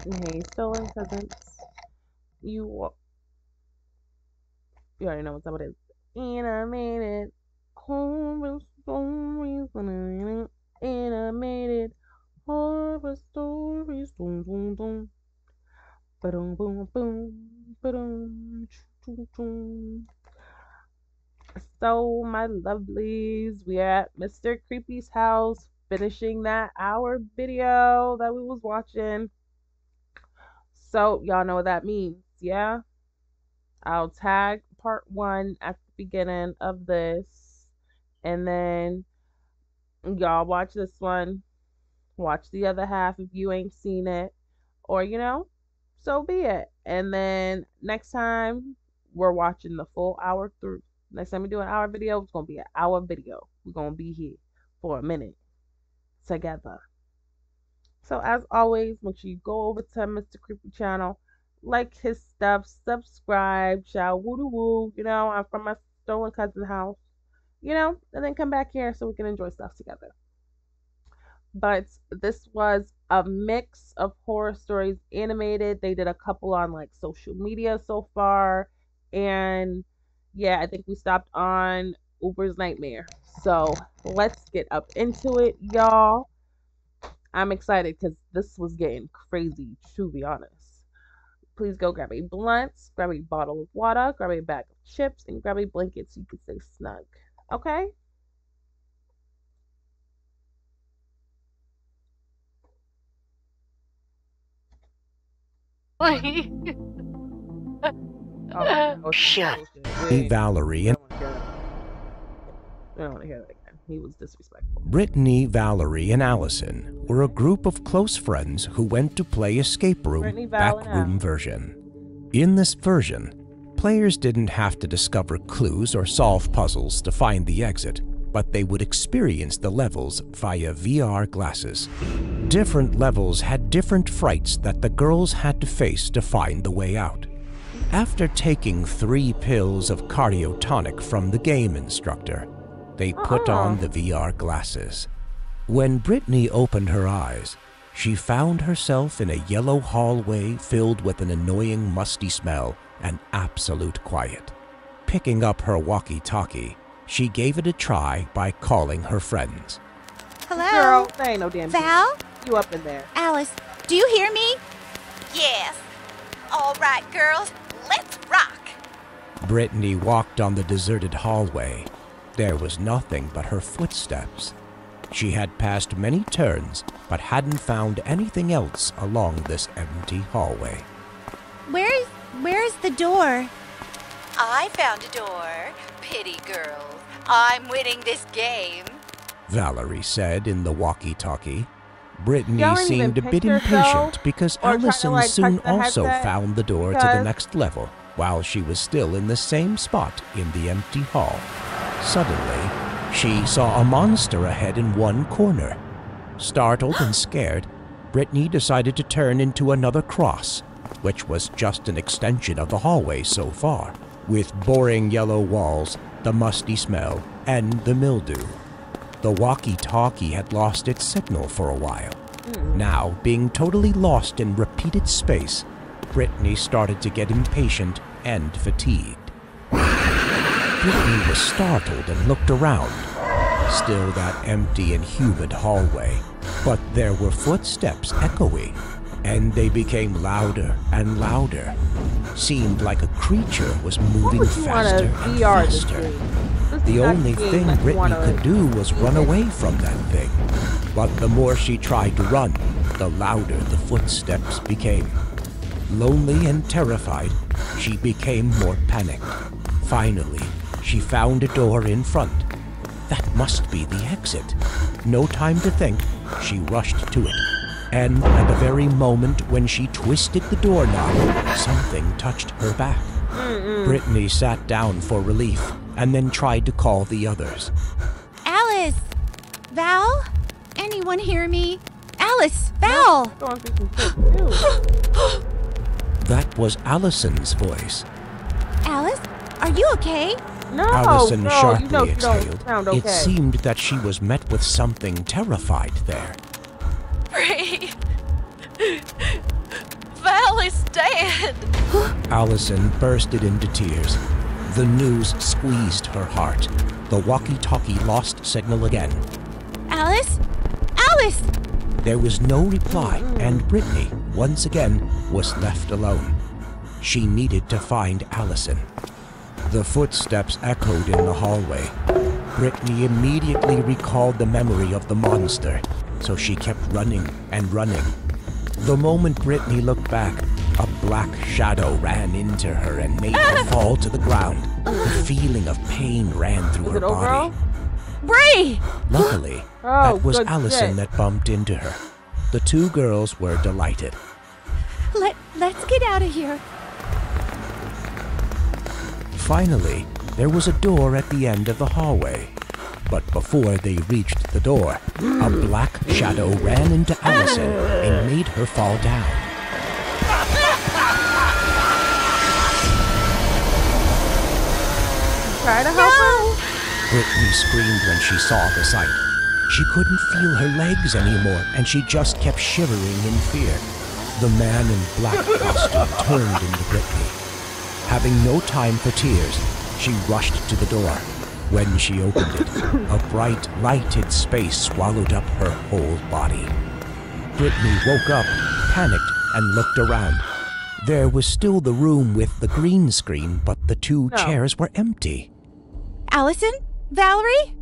Hey, stolen cousins. You you already know what time it is. Animated horror stories. Animated horror stories. Boom, boom, boom. Ba-dum, boom, boom. Ba-dum, choo, choo, choo. So, my lovelies, we are at Mr. Creepy's house, finishing that hour video that we was watching. So, y'all know what that means, yeah? I'll tag part one at the beginning of this, and then y'all watch this one, watch the other half if you ain't seen it, or so be it. And then next time we're watching the full hour through. Next time we do an hour video, it's gonna be an hour video. We're gonna be here for a minute together. So as always, make sure you go over to Mr. Creepy channel, like his stuff, subscribe, shout woo woo. I'm from my stolen cousin house. And then come back here so we can enjoy stuff together. But this was a mix of horror stories animated. They did a couple on like social media so far. And yeah, I think we stopped on Uber's Nightmare. So let's get up into it, y'all. I'm excited because this was getting crazy, to be honest. Please go grab a blunt, grab a bottle of water, grab a bag of chips, and grab a blanket so you can stay snug. Okay? Shut. Valerie and I don't want to hear that again. He was disrespectful. Brittany, Valerie, and Allison were a group of close friends who went to play escape room backroom version. In this version, players didn't have to discover clues or solve puzzles to find the exit, but they would experience the levels via VR glasses. Different levels had different frights that the girls had to face to find the way out. After taking 3 pills of cardio tonic from the game instructor, they put on the VR glasses. When Brittany opened her eyes, she found herself in a yellow hallway filled with an annoying musty smell and absolute quiet. Picking up her walkie-talkie, she gave it a try by calling her friends. Hello? Girl, there ain't no damn Val? thing. You up in there. Alice, do you hear me? Yes. All right, girls, let's rock. Brittany walked on the deserted hallway. There was nothing but her footsteps. She had passed many turns, but hadn't found anything else along this empty hallway. Where's the door? I found a door. Pity girls. I'm winning this game. Valerie said in the walkie-talkie. Brittany Y'all ain't seemed a even bit picture impatient show because or trying to, Allison like, soon touch the also headset? found the door to the Because- next level, while she was still in the same spot in the empty hall. Suddenly, she saw a monster ahead in one corner. Startled and scared, Brittany decided to turn into another cross, which was just an extension of the hallway so far, with boring yellow walls, the musty smell, and the mildew. The walkie-talkie had lost its signal for a while. Now, being totally lost in repeated space, Brittany started to get impatient and fatigued. Brittany was startled and looked around. Still that empty and humid hallway, but there were footsteps echoing, and they became louder and louder. Seemed like a creature was moving What would you want faster to and VR this faster. thing? This The is not only the game thing that you Brittany wanna- could do was run away from that thing. But the more she tried to run, the louder the footsteps became. Lonely and terrified, she became more panicked. Finally, she found a door in front. That must be the exit. No time to think, she rushed to it. And at the very moment when she twisted the doorknob, something touched her back. Brittany sat down for relief and then tried to call the others. Alice! Val? Anyone hear me? Alice! Val! Going through some shit, too. That was Allison's voice. Alice? Are you okay? No, Allison girl, sharply you know you don't exhaled. sound okay. It seemed that she was met with something terrified there. Bree. Alice dead. Allison bursted into tears. The news squeezed her heart. The walkie-talkie lost signal again. Alice? Alice! There was no reply, and Brittany, once again, was left alone. She needed to find Allison. The footsteps echoed in the hallway. Brittany immediately recalled the memory of the monster, so she kept running and running. The moment Brittany looked back, a black shadow ran into her and made her fall to the ground. The feeling of pain ran through her body. Bree! Luckily, Oh, that was good Allison shit. that bumped into her. The two girls were delighted. Let's get out of here. Finally, there was a door at the end of the hallway. But before they reached the door, a black shadow ran into Allison and made her fall down. Try to help her? Brittany screamed when she saw the sight. She couldn't feel her legs anymore, and she just kept shivering in fear. The man in black costume turned into Brittany. Having no time for tears, she rushed to the door. When she opened it, a bright, lighted space swallowed up her whole body. Brittany woke up, panicked, and looked around. There was still the room with the green screen, but the two chairs were empty. Allison? Valerie?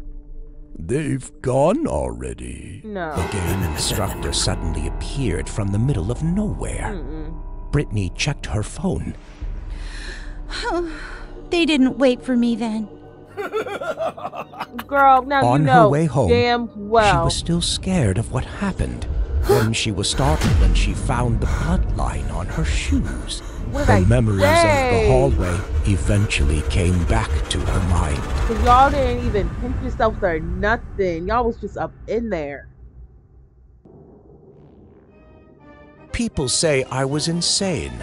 They've gone already. No. The game instructor suddenly appeared from the middle of nowhere. Brittany checked her phone. They didn't wait for me then. Girl, now On you know her way home, damn she well. was still scared of what happened. Then she was startled when she found the bloodline on her shoes. What did The I memories say? of the hallway eventually came back to her mind. Cause y'all didn't even pinch yourself or nothing. Y'all was just up in there. People say I was insane,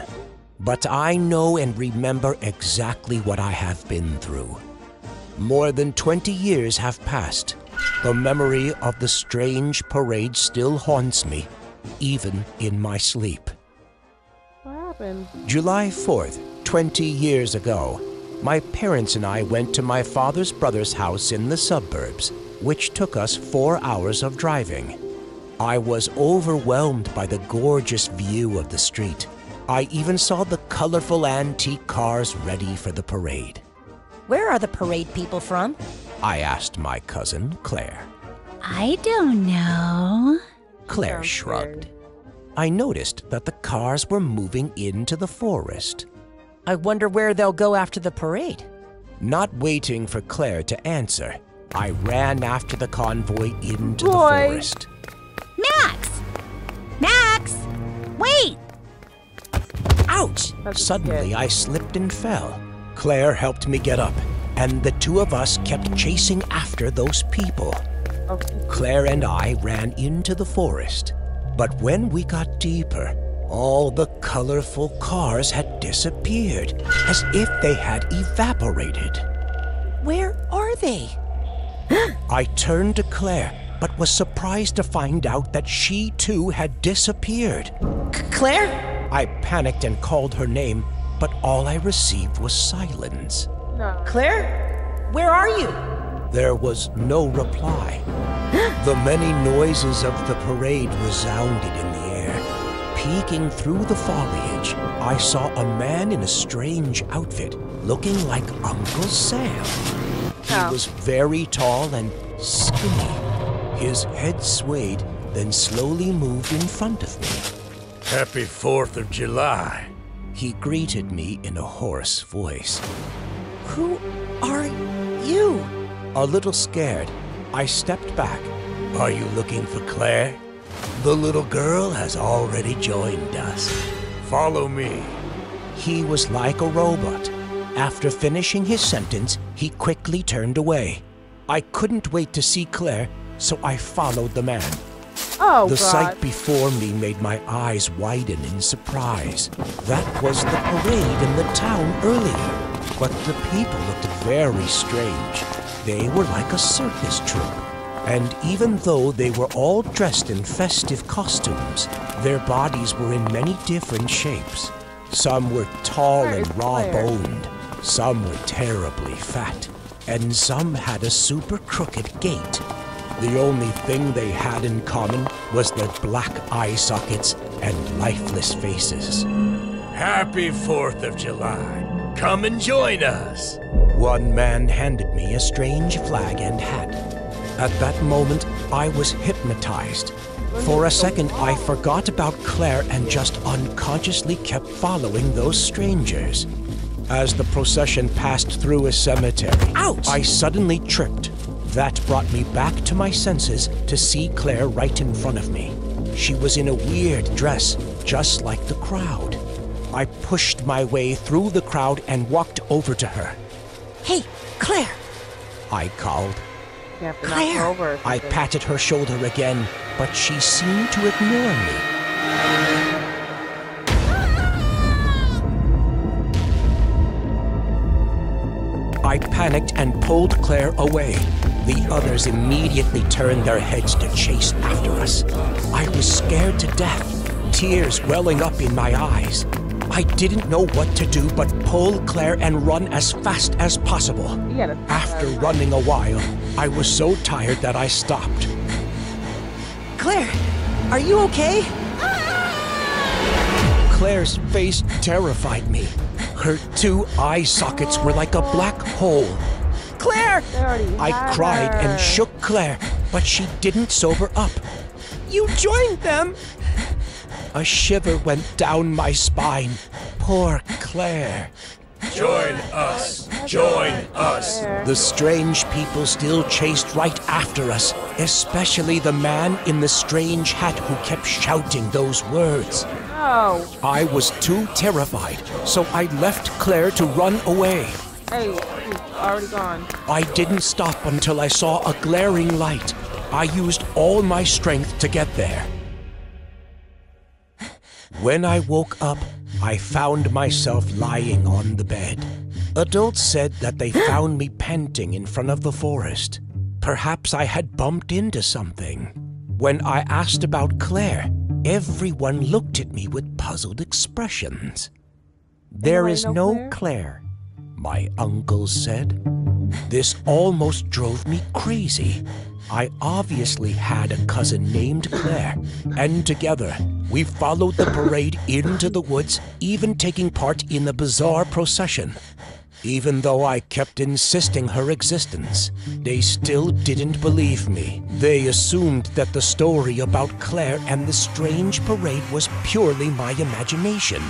but I know and remember exactly what I have been through. More than 20 years have passed. The memory of the strange parade still haunts me, even in my sleep. What happened? July 4th, 20 years ago, my parents and I went to my father's brother's house in the suburbs, which took us 4 hours of driving. I was overwhelmed by the gorgeous view of the street. I even saw the colorful antique cars ready for the parade. Where are the parade people from? I asked my cousin, Claire. I don't know. Claire Sounds shrugged. weird. I noticed that the cars were moving into the forest. I wonder where they'll go after the parade. Not waiting for Claire to answer, I ran after the convoy into Boy. the forest. Max! Max! Wait! Ouch! That's Suddenly, good. I slipped and fell. Claire helped me get up, and the two of us kept chasing after those people. Oh, Claire and I ran into the forest, but when we got deeper, all the colorful cars had disappeared, as if they had evaporated. Where are they? I turned to Claire, but was surprised to find out that she too had disappeared. Claire? I panicked and called her name, but all I received was silence. no. Claire? Where are you? There was no reply. The many noises of the parade resounded in the air. Peeking through the foliage, I saw a man in a strange outfit, looking like Uncle Sam. Oh. He was very tall and skinny. His head swayed, then slowly moved in front of me. Happy 4th of July. He greeted me in a hoarse voice. Who are you? A little scared, I stepped back. Are you looking for Claire? The little girl has already joined us. Follow me. He was like a robot. After finishing his sentence, he quickly turned away. I couldn't wait to see Claire, so I followed the man. Oh, The God. sight before me made my eyes widen in surprise. That was the parade in the town earlier, but the people looked very strange. They were like a circus troupe. And even though they were all dressed in festive costumes, Their bodies were in many different shapes. Some were tall and raw-boned, some were terribly fat, and some had a super crooked gait. The only thing they had in common was their black eye sockets and lifeless faces. Happy 4th of July. Come and join us. One man handed me a strange flag and hat. At that moment, I was hypnotized. For a second, I forgot about Claire and just unconsciously kept following those strangers. As the procession passed through a cemetery, Ouch! I suddenly tripped. That brought me back to my senses to see Claire right in front of me. She was in a weird dress, just like the crowd. I pushed my way through the crowd and walked over to her. Hey, Claire! I called. You have to knock her over or I something. patted her shoulder again, but she seemed to ignore me. I panicked and pulled Claire away. The others immediately turned their heads to chase after us. I was scared to death, tears welling up in my eyes. I didn't know what to do but pull Claire and run as fast as possible. After running a while, I was so tired that I stopped. Claire, are you okay? Claire's face terrified me. Her 2 eye sockets were like a black hole. Claire! I cried and shook Claire, but she didn't sober up. You joined them! A shiver went down my spine. Poor Claire. Join us. Join us. The strange people still chased right after us, especially the man in the strange hat who kept shouting those words. Oh. I was too terrified, so I left Claire to run away. Hey, he's already gone. I didn't stop until I saw a glaring light. I used all my strength to get there. When I woke up, I found myself lying on the bed. Adults said that they found me panting in front of the forest. Perhaps I had bumped into something. When I asked about Claire, everyone looked at me with puzzled expressions. "There is no Claire," my uncle said. This almost drove me crazy. I obviously had a cousin named Claire, and together we followed the parade into the woods, even taking part in a bizarre procession. Even though I kept insisting her existence, they still didn't believe me. They assumed that the story about Claire and the strange parade was purely my imagination.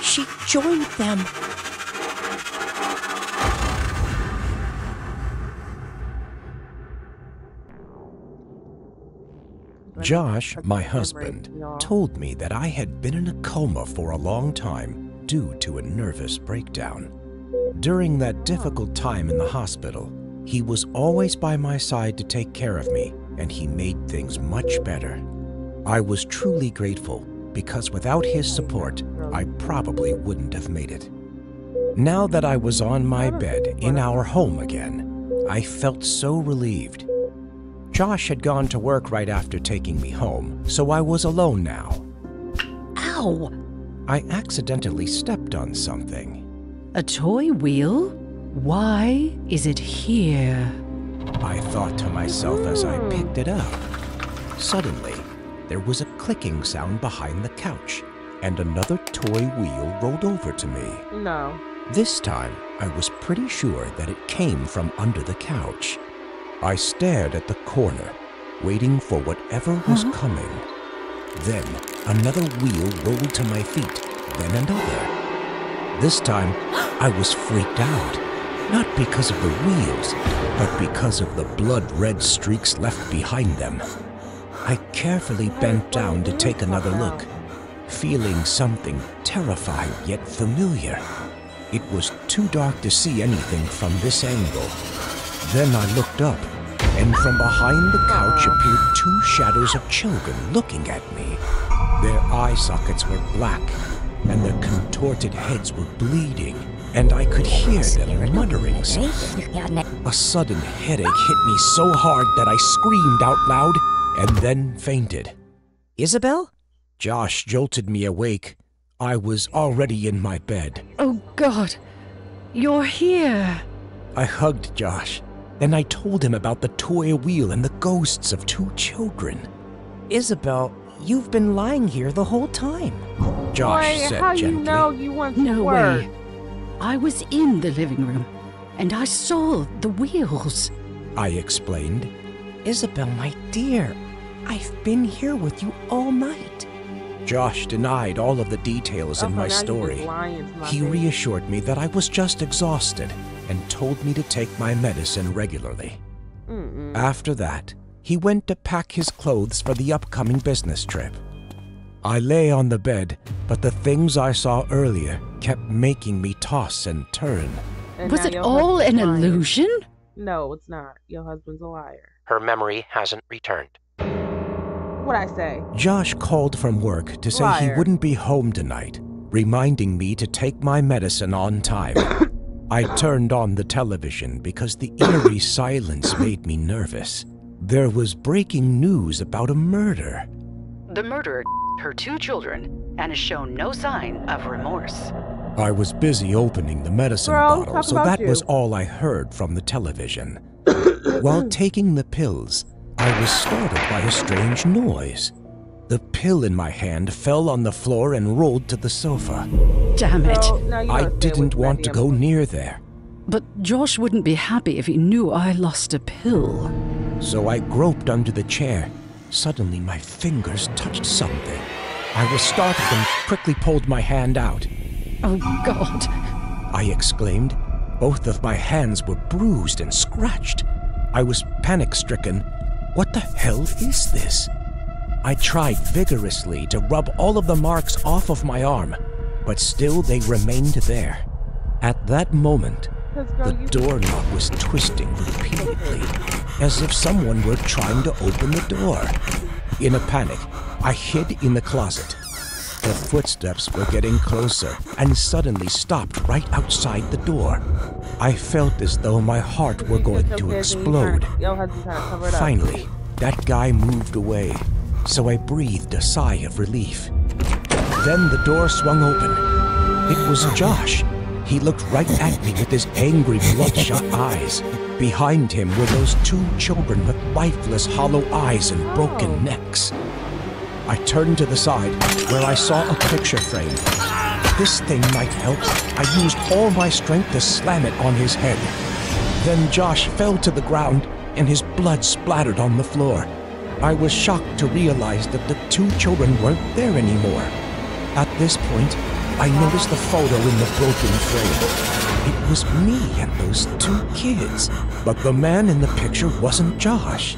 She joined them. Josh, my husband, told me that I had been in a coma for a long time due to a nervous breakdown. During that difficult time in the hospital, he was always by my side to take care of me, and he made things much better. I was truly grateful because without his support, I probably wouldn't have made it. Now that I was on my bed in our home again, I felt so relieved. Josh had gone to work right after taking me home, so I was alone now. Ow! I accidentally stepped on something. A toy wheel? Why is it here? I thought to myself as I picked it up. Suddenly, there was a clicking sound behind the couch, and another toy wheel rolled over to me. No. This time, I was pretty sure that it came from under the couch. I stared at the corner, waiting for whatever was coming. Then, another wheel rolled to my feet, then another. This time, I was freaked out, not because of the wheels, but because of the blood-red streaks left behind them. I carefully bent down to take another look, feeling something terrifying yet familiar. It was too dark to see anything from this angle. Then I looked up, and from behind the couch appeared 2 shadows of children looking at me. Their eye sockets were black, and their contorted heads were bleeding, and I could hear them muttering something. A sudden headache hit me so hard that I screamed out loud and then fainted. Isabel? Josh jolted me awake. I was already in my bed. Oh, God. You're here. I hugged Josh. Then I told him about the toy wheel and the ghosts of 2 children. Isabel, you've been lying here the whole time. Josh Boy, said how gently. you know you want to No work? way. I was in the living room, and I saw the wheels. I explained. Isabel, my dear, I've been here with you all night. Josh denied all of the details in Okay, my now you just story. lying to my He face. reassured me that I was just exhausted and told me to take my medicine regularly. After that, he went to pack his clothes for the upcoming business trip. I lay on the bed, but the things I saw earlier kept making me toss and turn. And Was now it your all an husband's lying. illusion? No, it's not. Your husband's a liar. Her memory hasn't returned. What'd I say? Josh called from work to say he Liar. wouldn't be home tonight, reminding me to take my medicine on time. I turned on the television because the eerie silence made me nervous. There was breaking news about a murder. The murderer her 2 children and has shown no sign of remorse. I was busy opening the medicine Girl, bottle, talk so about that you. was all I heard from the television. While taking the pills, I was startled by a strange noise. The pill in my hand fell on the floor and rolled to the sofa. Damn it. Girl, now you I gotta stay didn't away from want that to damn go book. near there, But Josh wouldn't be happy if he knew I lost a pill. so I groped under the chair. Suddenly, my fingers touched something. I was startled and quickly pulled my hand out. Oh, God. I exclaimed. Both of my hands were bruised and scratched. I was panic-stricken. What the hell is this? I tried vigorously to rub all of the marks off of my arm, but still they remained there. At that moment, 'Cause, girl, the you- doorknob was twisting repeatedly, as if someone were trying to open the door. In a panic, I hid in the closet. The footsteps were getting closer and suddenly stopped right outside the door. I felt as though my heart were going to explode. Your husband's trying to cover it up. Finally, that guy moved away, so I breathed a sigh of relief. Then the door swung open. It was Josh. He looked right at me with his angry, bloodshot eyes. Behind him were those 2 children with lifeless, hollow eyes and broken necks. I turned to the side, where I saw a picture frame. This thing might help. I used all my strength to slam it on his head. Then Josh fell to the ground, and his blood splattered on the floor. I was shocked to realize that the 2 children weren't there anymore. At this point, I noticed the photo in the broken frame. It was me and those 2 kids, but the man in the picture wasn't Josh.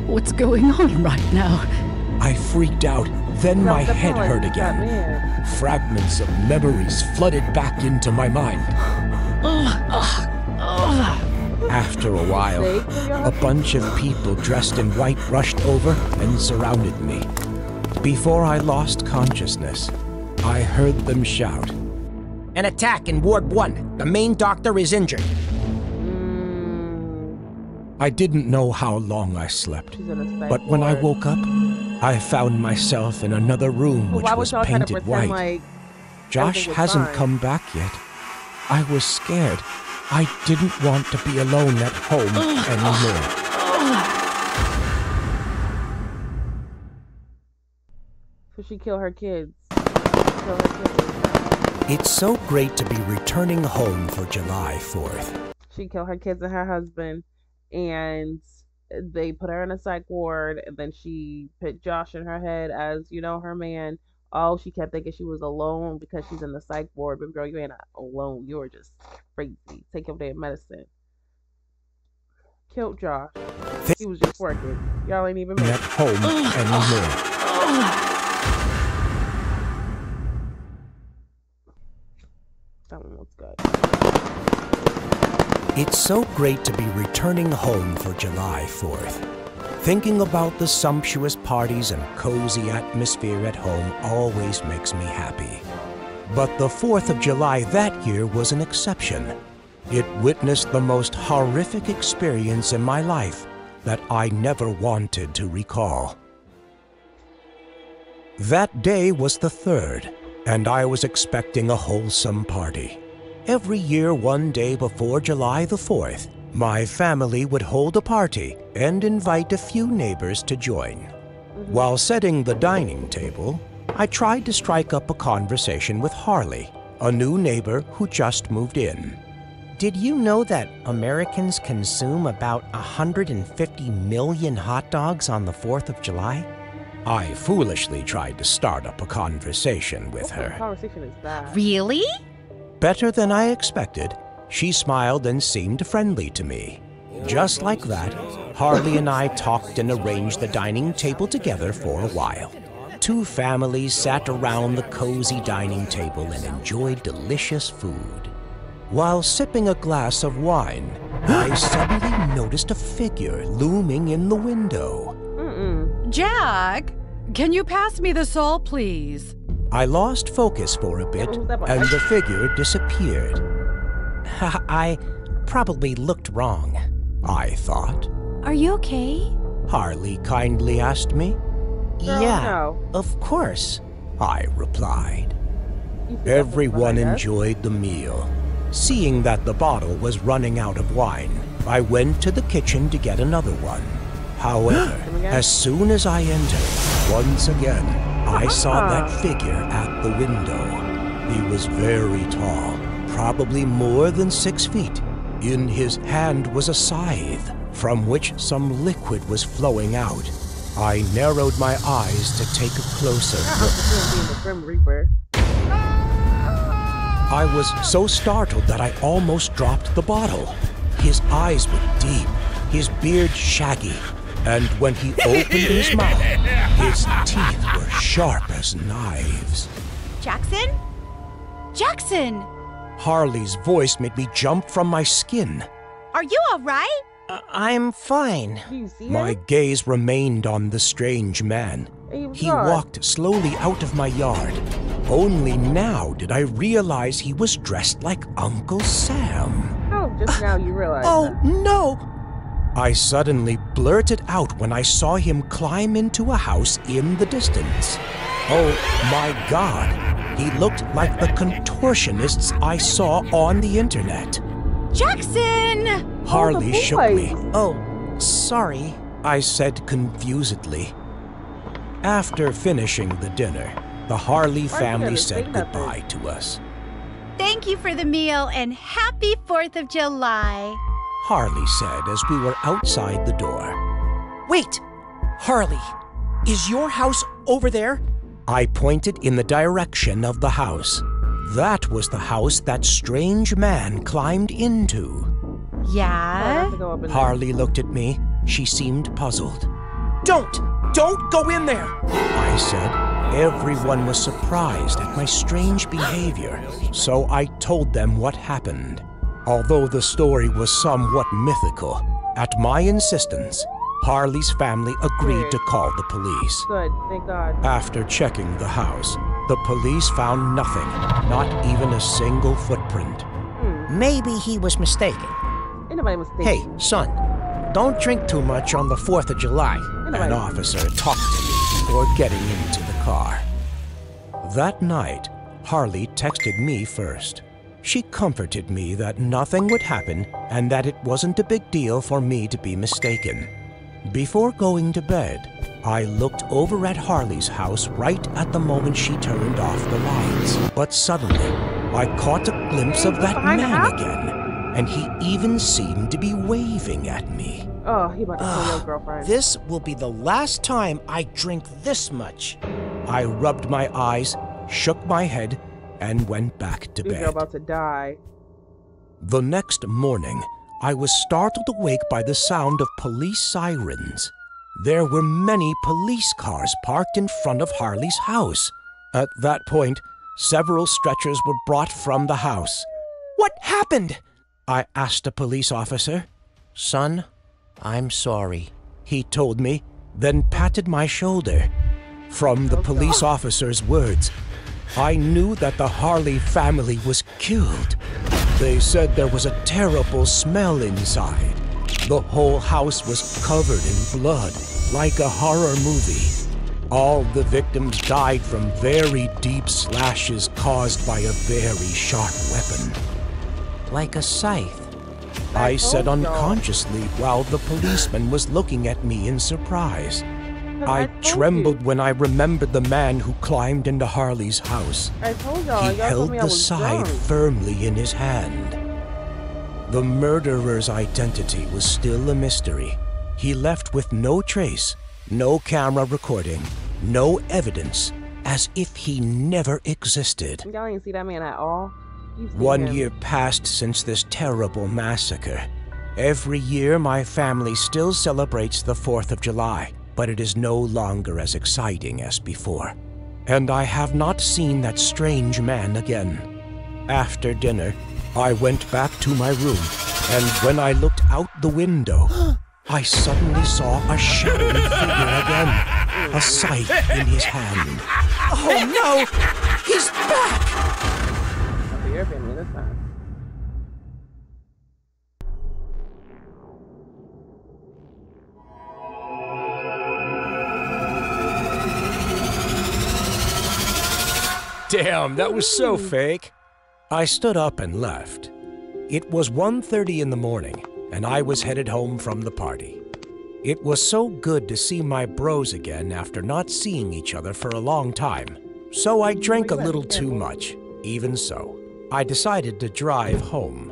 What's going on right now? I freaked out, then my Girl, head the hurt boy, that again. man. Fragments of memories flooded back into my mind. After a while, a bunch of people dressed in white rushed over and surrounded me. Before I lost consciousness, I heard them shout, An attack in Ward 1. The main doctor is injured. I didn't know how long I slept, She's in a psych but when I ward. woke up, I found myself in another room Well, which why was would y'all try to painted pretend white. like Josh everything was hasn't fine? come back yet. I was scared. I didn't want to be alone at home anymore. So she killed her kids. Kill her kids. It's so great to be returning home for July 4th. She killed her kids and her husband, and they put her in a psych ward. And then she put Josh in her head as, you know, her man. Oh, she kept thinking she was alone because she's in the psych ward. But girl, you ain't alone. You were just crazy. Take your damn medicine. Killed Josh. He was just working. Y'all ain't even At married. home anymore. That one was good. It's so great to be returning home for July 4th. Thinking about the sumptuous parties and cozy atmosphere at home always makes me happy. But the 4th of July that year was an exception. It witnessed the most horrific experience in my life that I never wanted to recall. That day was the 3rd, and I was expecting a wholesome party. Every year, one day before July the 4th, my family would hold a party and invite a few neighbors to join. While setting the dining table, I tried to strike up a conversation with Harley, a new neighbor who just moved in. Did you know that Americans consume about 150 million hot dogs on the 4th of July? I foolishly tried to start up a conversation with What kind of her. conversation is that? Really? Better than I expected, she smiled and seemed friendly to me. Just like that, Harley and I talked and arranged the dining table together for a while. Two families sat around the cozy dining table and enjoyed delicious food. While sipping a glass of wine, I suddenly noticed a figure looming in the window. Jack, can you pass me the salt, please? I lost focus for a bit, and the figure disappeared. I probably looked wrong. I thought. Are you okay? Harley kindly asked me. Girl, Yeah, no. of course. I replied. You think that's Everyone behind us? enjoyed the meal. Seeing that the bottle was running out of wine, I went to the kitchen to get another one. However, as soon as I entered, once again, I saw that figure at the window. He was very tall, probably more than 6 feet. In his hand was a scythe, from which some liquid was flowing out. I narrowed my eyes to take a closer look. Being the Grim Reaper. I was so startled that I almost dropped the bottle. His eyes were deep, his beard shaggy, and when he opened his mouth, his teeth were sharp as knives. Jackson? Jackson! Harley's voice made me jump from my skin. Are you all right? I'm fine. Do you see My him? gaze remained on the strange man. He walked slowly out of my yard. Only now did I realize he was dressed like Uncle Sam. How just now you realize Oh, that? no! I suddenly blurted out when I saw him climb into a house in the distance. Oh my God, he looked like the contortionists I saw on the internet. Jackson! Harley shook me. Oh, sorry. I said confusedly. After finishing the dinner, the Harley you family gotta said say that goodbye to us. Thank you for the meal and happy 4th of July. Harley said as we were outside the door. Wait! Harley, is your house over there? I pointed in the direction of the house. That was the house that strange man climbed into. Oh, I Yeah? have to go up in there. Harley looked at me. She seemed puzzled. Don't go in there! I said. Everyone was surprised at my strange behavior, so I told them what happened. Although the story was somewhat mythical, at my insistence, Harley's family agreed to call the police. Good, thank God. After checking the house, the police found nothing, not even a single footprint. Maybe he was mistaken. Ain't nobody mistake. Hey, son, don't drink too much on the 4th of July. An officer talked to me before getting into the car. That night, Harley texted me first. She comforted me that nothing would happen and that it wasn't a big deal for me to be mistaken. Before going to bed, I looked over at Harley's house right at the moment she turned off the lights. But suddenly, I caught a glimpse of that Behind the man house? again, and he even seemed to be waving at me. Oh, he about to kill your girlfriend. This will be the last time I drink this much. I rubbed my eyes, shook my head, and went back to These bed. are about to die. The next morning, I was startled awake by the sound of police sirens. There were many police cars parked in front of Harley's house. At that point, several stretchers were brought from the house. What happened? I asked a police officer. Son, I'm sorry. He told me, then patted my shoulder. From the police officer's words, I knew that the Harley family was killed. They said there was a terrible smell inside. The whole house was covered in blood, like a horror movie. All the victims died from very deep slashes caused by a very sharp weapon. Like a scythe. I said unconsciously while the policeman was looking at me in surprise. I trembled when I remembered the man who climbed into Harley's house. I told y'all. He held the scythe firmly in his hand. The murderer's identity was still a mystery. He left with no trace, no camera recording, no evidence, as if he never existed. Y'all ain't see that man at all? 1 year passed since this terrible massacre. Every year, my family still celebrates the 4th of July, but it is no longer as exciting as before. And I have not seen that strange man again. After dinner, I went back to my room, and when I looked out the window, I suddenly saw a shadowy figure again, a scythe in his hand. Oh no! He's back! You're being this time. Damn, that was so fake. I stood up and left. It was 1:30 in the morning, and I was headed home from the party. It was so good to see my bros again after not seeing each other for a long time. So I drank a little too much. Even so, I decided to drive home.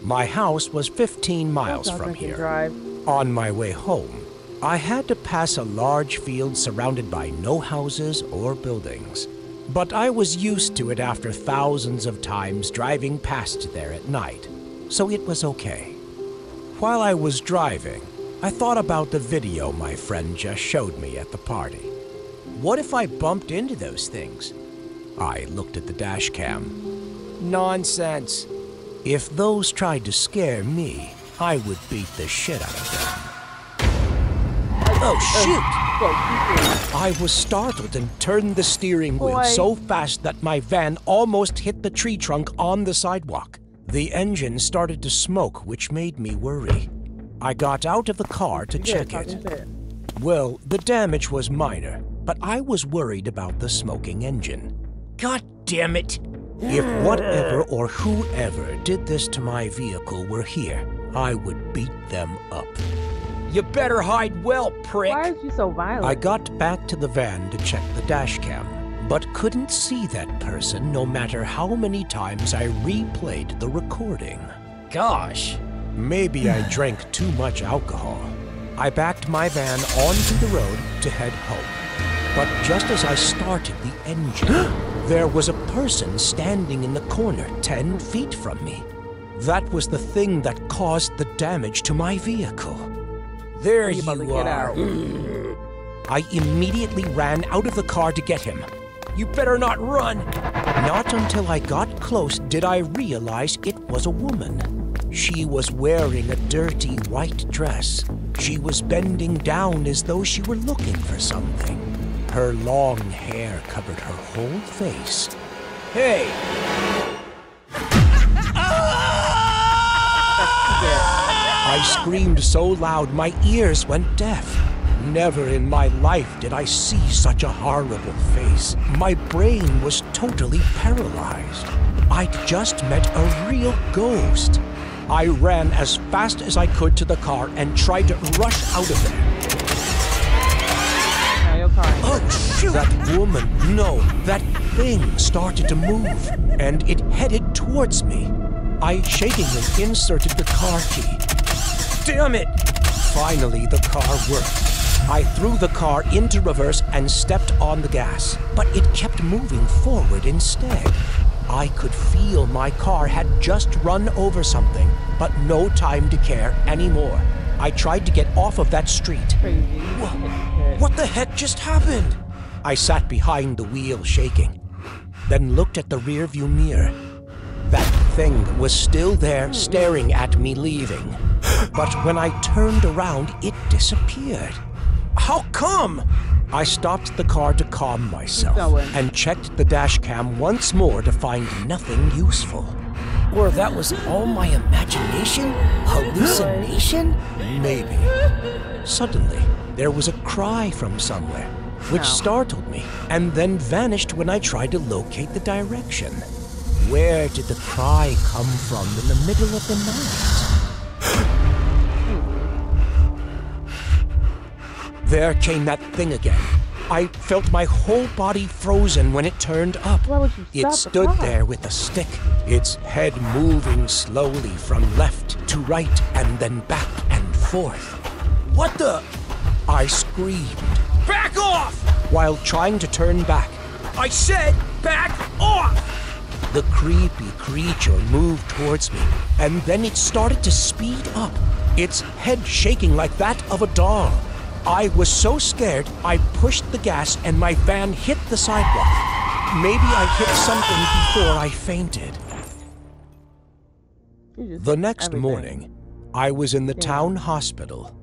My house was 15 miles from here. On my way home, I had to pass a large field surrounded by no houses or buildings. But I was used to it after thousands of times driving past there at night, so it was okay. While I was driving, I thought about the video my friend just showed me at the party. What if I bumped into those things? I looked at the dash cam. Nonsense. If those tried to scare me, I would beat the shit out of them. Oh, shoot! I was startled and turned the steering wheel so fast that my van almost hit the tree trunk on the sidewalk. The engine started to smoke, which made me worry. I got out of the car to check it. Well, the damage was minor, but I was worried about the smoking engine. God damn it! If whatever or whoever did this to my vehicle were here, I would beat them up. You better hide well, prick! Why are you so violent? I got back to the van to check the dash cam, but couldn't see that person no matter how many times I replayed the recording. Gosh! Maybe I drank too much alcohol. I backed my van onto the road to head home. But just as I started the engine, there was a person standing in the corner 10 feet from me. That was the thing that caused the damage to my vehicle. There you are. I immediately ran out of the car to get him. You better not run. Not until I got close did I realize it was a woman. She was wearing a dirty white dress. She was bending down as though she were looking for something. Her long hair covered her whole face. Hey! I screamed so loud my ears went deaf. Never in my life did I see such a horrible face. My brain was totally paralyzed. I'd just met a real ghost. I ran as fast as I could to the car and tried to rush out of there. Oh, shoot! That woman, no, that thing started to move, and it headed towards me. I shakingly inserted the car key. Damn it! Finally, the car worked. I threw the car into reverse and stepped on the gas, but it kept moving forward instead. I could feel my car had just run over something, but no time to care anymore. I tried to get off of that street. What the heck just happened? I sat behind the wheel shaking, then looked at the rearview mirror. That thing was still there staring at me leaving. But when I turned around, it disappeared. How come? I stopped the car to calm myself and checked the dash cam once more to find nothing useful. Or that was all my imagination? Hallucination? Maybe. Suddenly, there was a cry from somewhere. which startled me, and then vanished when I tried to locate the direction. Where did the cry come from in the middle of the night? There came that thing again. I felt my whole body frozen when it turned up. Why would you It stop the stood car? there with a stick, its head moving slowly from left to right and then back and forth. What the? I screamed, "Back off!" while trying to turn back. I said, "Back off!" The creepy creature moved towards me, and then it started to speed up, its head shaking like that of a doll. I was so scared, I pushed the gas and my van hit the sidewalk. Maybe I hit something before I fainted. The next morning, I was in the town hospital.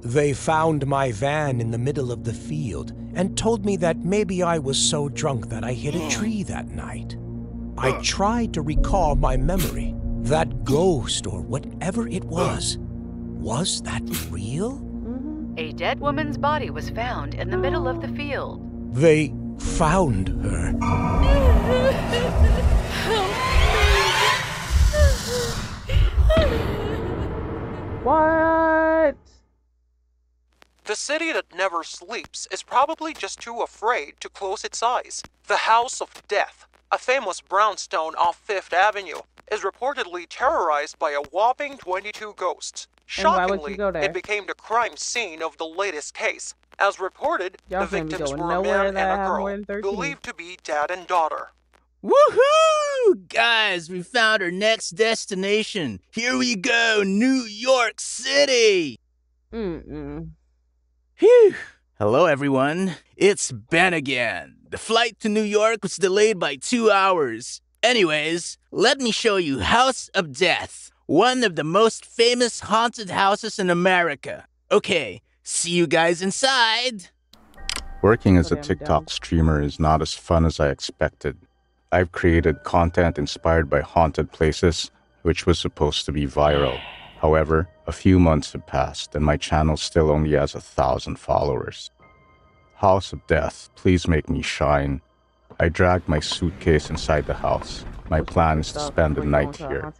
They found my van in the middle of the field and told me that maybe I was so drunk that I hit a tree that night. I tried to recall my memory. That ghost or whatever it was that real? A dead woman's body was found in the middle of the field. They found her. What? The city that never sleeps is probably just too afraid to close its eyes. The House of Death, a famous brownstone off Fifth Avenue, is reportedly terrorized by a whopping 22 ghosts. And why would Shockingly, you go there? it became the crime scene of the latest case. As reported, Y'all the can't be victims going were a nowhere man and that a have girl, more than 13. believed to be dad and daughter. Woohoo! Guys, we found our next destination. Here we go, New York City! Mm-mm. Phew! Hello, everyone. It's Ben again. The flight to New York was delayed by 2 hours. Anyways, let me show you House of Death, one of the most famous haunted houses in America. Okay, see you guys inside. Working as a TikTok streamer is not as fun as I expected. I've created content inspired by haunted places, which was supposed to be viral. However, a few months have passed and my channel still only has 1,000 followers. House of Death, please make me shine. I dragged my suitcase inside the house. My plan is to spend the night here.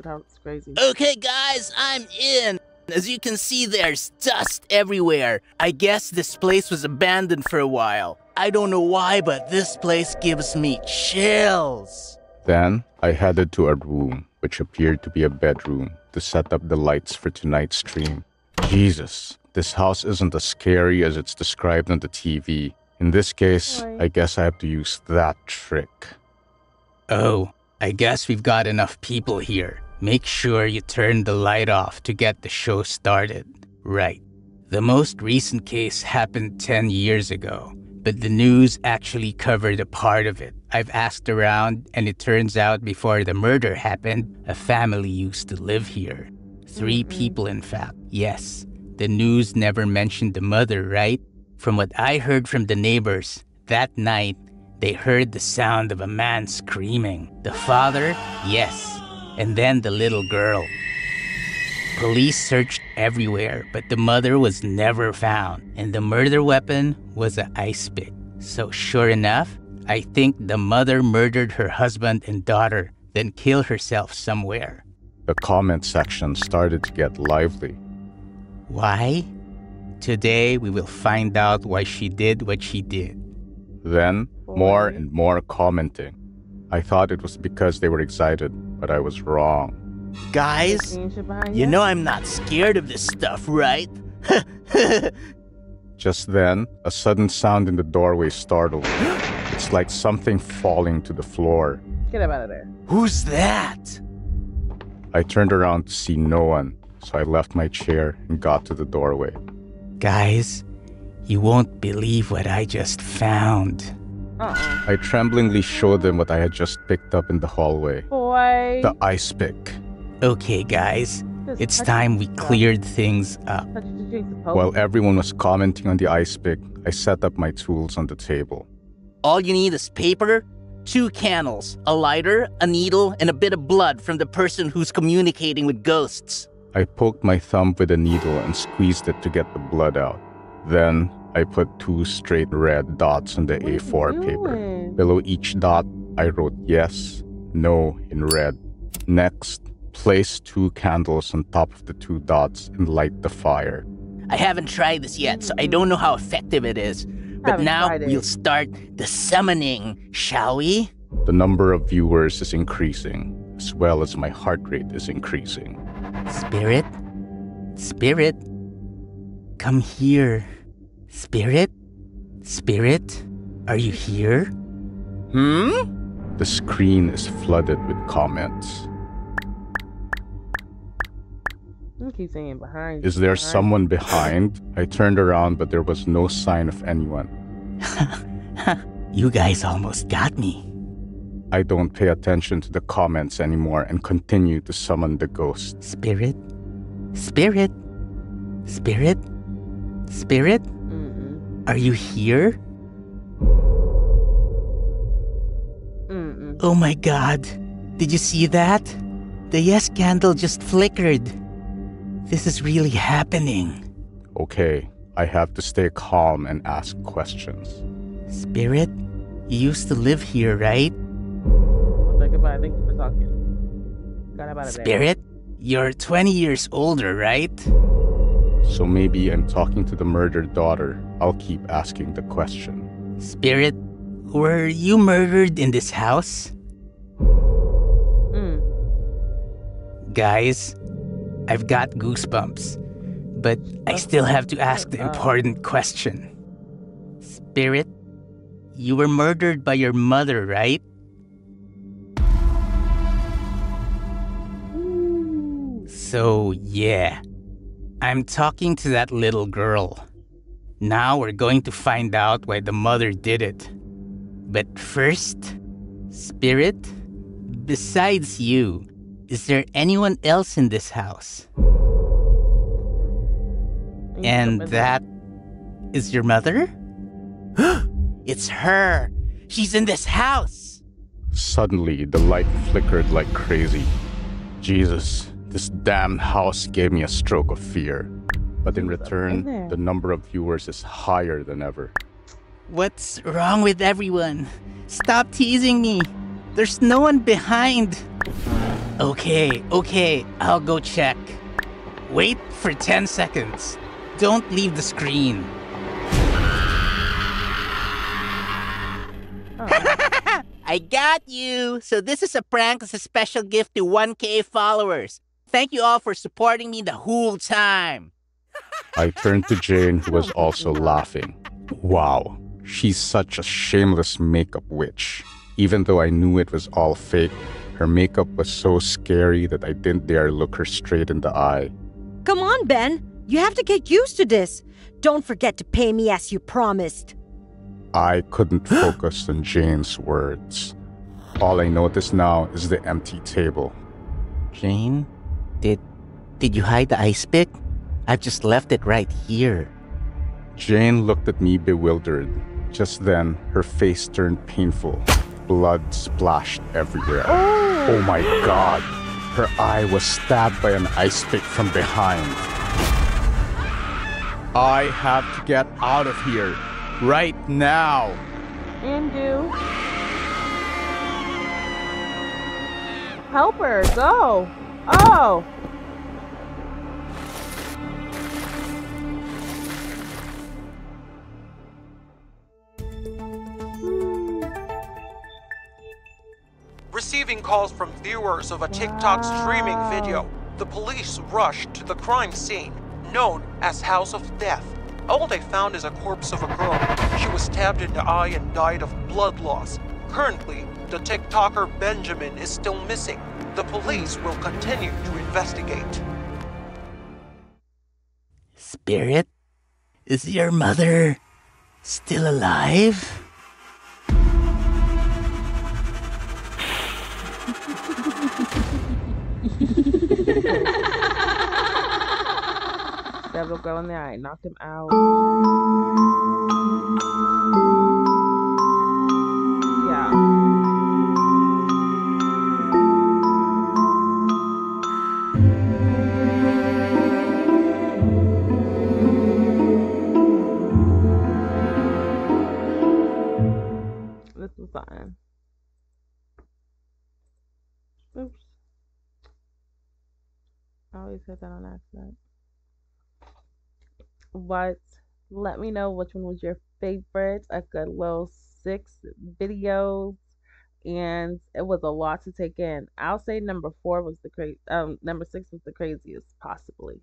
Okay, guys, I'm in. As you can see, there's dust everywhere. I guess this place was abandoned for a while. I don't know why, but this place gives me chills. Then, I headed to a room, which appeared to be a bedroom, to set up the lights for tonight's stream. Jesus, this house isn't as scary as it's described on the TV. In this case, I guess I have to use that trick. Oh, I guess we've got enough people here. Make sure you turn the light off to get the show started. Right. The most recent case happened 10 years ago, but the news actually covered a part of it. I've asked around, and it turns out before the murder happened, a family used to live here. 3 people, in fact. Yes, the news never mentioned the mother, right? From what I heard from the neighbors, that night, they heard the sound of a man screaming. The father? Yes. And then the little girl. Police searched everywhere, but the mother was never found. And the murder weapon was an ice pick. So sure enough, I think the mother murdered her husband and daughter, then killed herself somewhere. The comment section started to get lively. Why? Today, we will find out why she did what she did. Then, more and more commenting. I thought it was because they were excited, but I was wrong. Guys, you know I'm not scared of this stuff, right? Just then, a sudden sound in the doorway startled me. It's like something falling to the floor. Get him out of there. Who's that? I turned around to see no one, so I left my chair and got to the doorway. Guys, you won't believe what I just found. I tremblingly showed them what I had just picked up in the hallway. Boy. The ice pick. Okay, guys, it's time we cleared things up. While everyone was commenting on the ice pick, I set up my tools on the table. All you need is paper, 2 candles, a lighter, a needle, and a bit of blood from the person who's communicating with ghosts. I poked my thumb with a needle and squeezed it to get the blood out. Then, I put 2 straight red dots on the A4 paper. Below each dot, I wrote yes, no in red. Next, place 2 candles on top of the 2 dots and light the fire. I haven't tried this yet, so I don't know how effective it is. But now we'll start the summoning, shall we? The number of viewers is increasing, as well as my heart rate is increasing. Spirit? Spirit? Come here. Spirit? Spirit? Are you here? The screen is flooded with comments. I keep saying behind. Is there someone behind? I turned around, but there was no sign of anyone. You guys almost got me. I don't pay attention to the comments anymore and continue to summon the ghost. Spirit? Spirit? Spirit? Spirit? Are you here? Oh my god. Did you see that? The yes candle just flickered. This is really happening. Okay, I have to stay calm and ask questions. Spirit, you used to live here, right? Goodbye. Thank you for talking. Got about Spirit, you're 20 years older, right? So maybe I'm talking to the murdered daughter. I'll keep asking the question. Spirit, were you murdered in this house? Guys, I've got goosebumps, but I still have to ask the important question. Spirit, you were murdered by your mother, right? So, yeah, I'm talking to that little girl. Now we're going to find out why the mother did it. But first, Spirit, besides you, is there anyone else in this house? And that is your mother? It's her! She's in this house! Suddenly, the light flickered like crazy. Jesus, this damn house gave me a stroke of fear. But in return, the number of viewers is higher than ever. What's wrong with everyone? Stop teasing me! There's no one behind! Okay, I'll go check. Wait for 10 seconds. Don't leave the screen. I got you! So this is a prank as a special gift to 1K followers. Thank you all for supporting me the whole time. I turned to Jane, who was also laughing. Wow, she's such a shameless makeup witch. Even though I knew it was all fake, her makeup was so scary that I didn't dare look her straight in the eye. Come on, Ben. You have to get used to this. Don't forget to pay me as you promised. I couldn't focus on Jane's words. All I notice now is the empty table. Jane, did you hide the ice pick? I've just left it right here. Jane looked at me bewildered. Just then, her face turned painful. Blood splashed everywhere. Oh my god! Her eye was stabbed by an ice pick from behind. I have to get out of here. Right now! Indu. Help her, go! Oh! Receiving calls from viewers of a TikTok streaming video, the police rushed to the crime scene, known as House of Death. All they found is a corpse of a girl. She was stabbed in the eye and died of blood loss. Currently, the TikToker Benjamin is still missing. The police will continue to investigate. Spirit, is your mother still alive? That little girl in the eye knocked him out. Yeah. probably said that on accident. But let me know which one was your favorite. A good little 6 videos, and it was a lot to take in. I'll say number 6 was the craziest, possibly.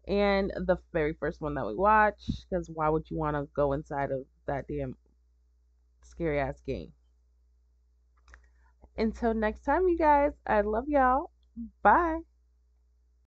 And the very first one that we watched, because why would you want to go inside of that damn scary ass game? Until next time, you guys, I love y'all. Bye.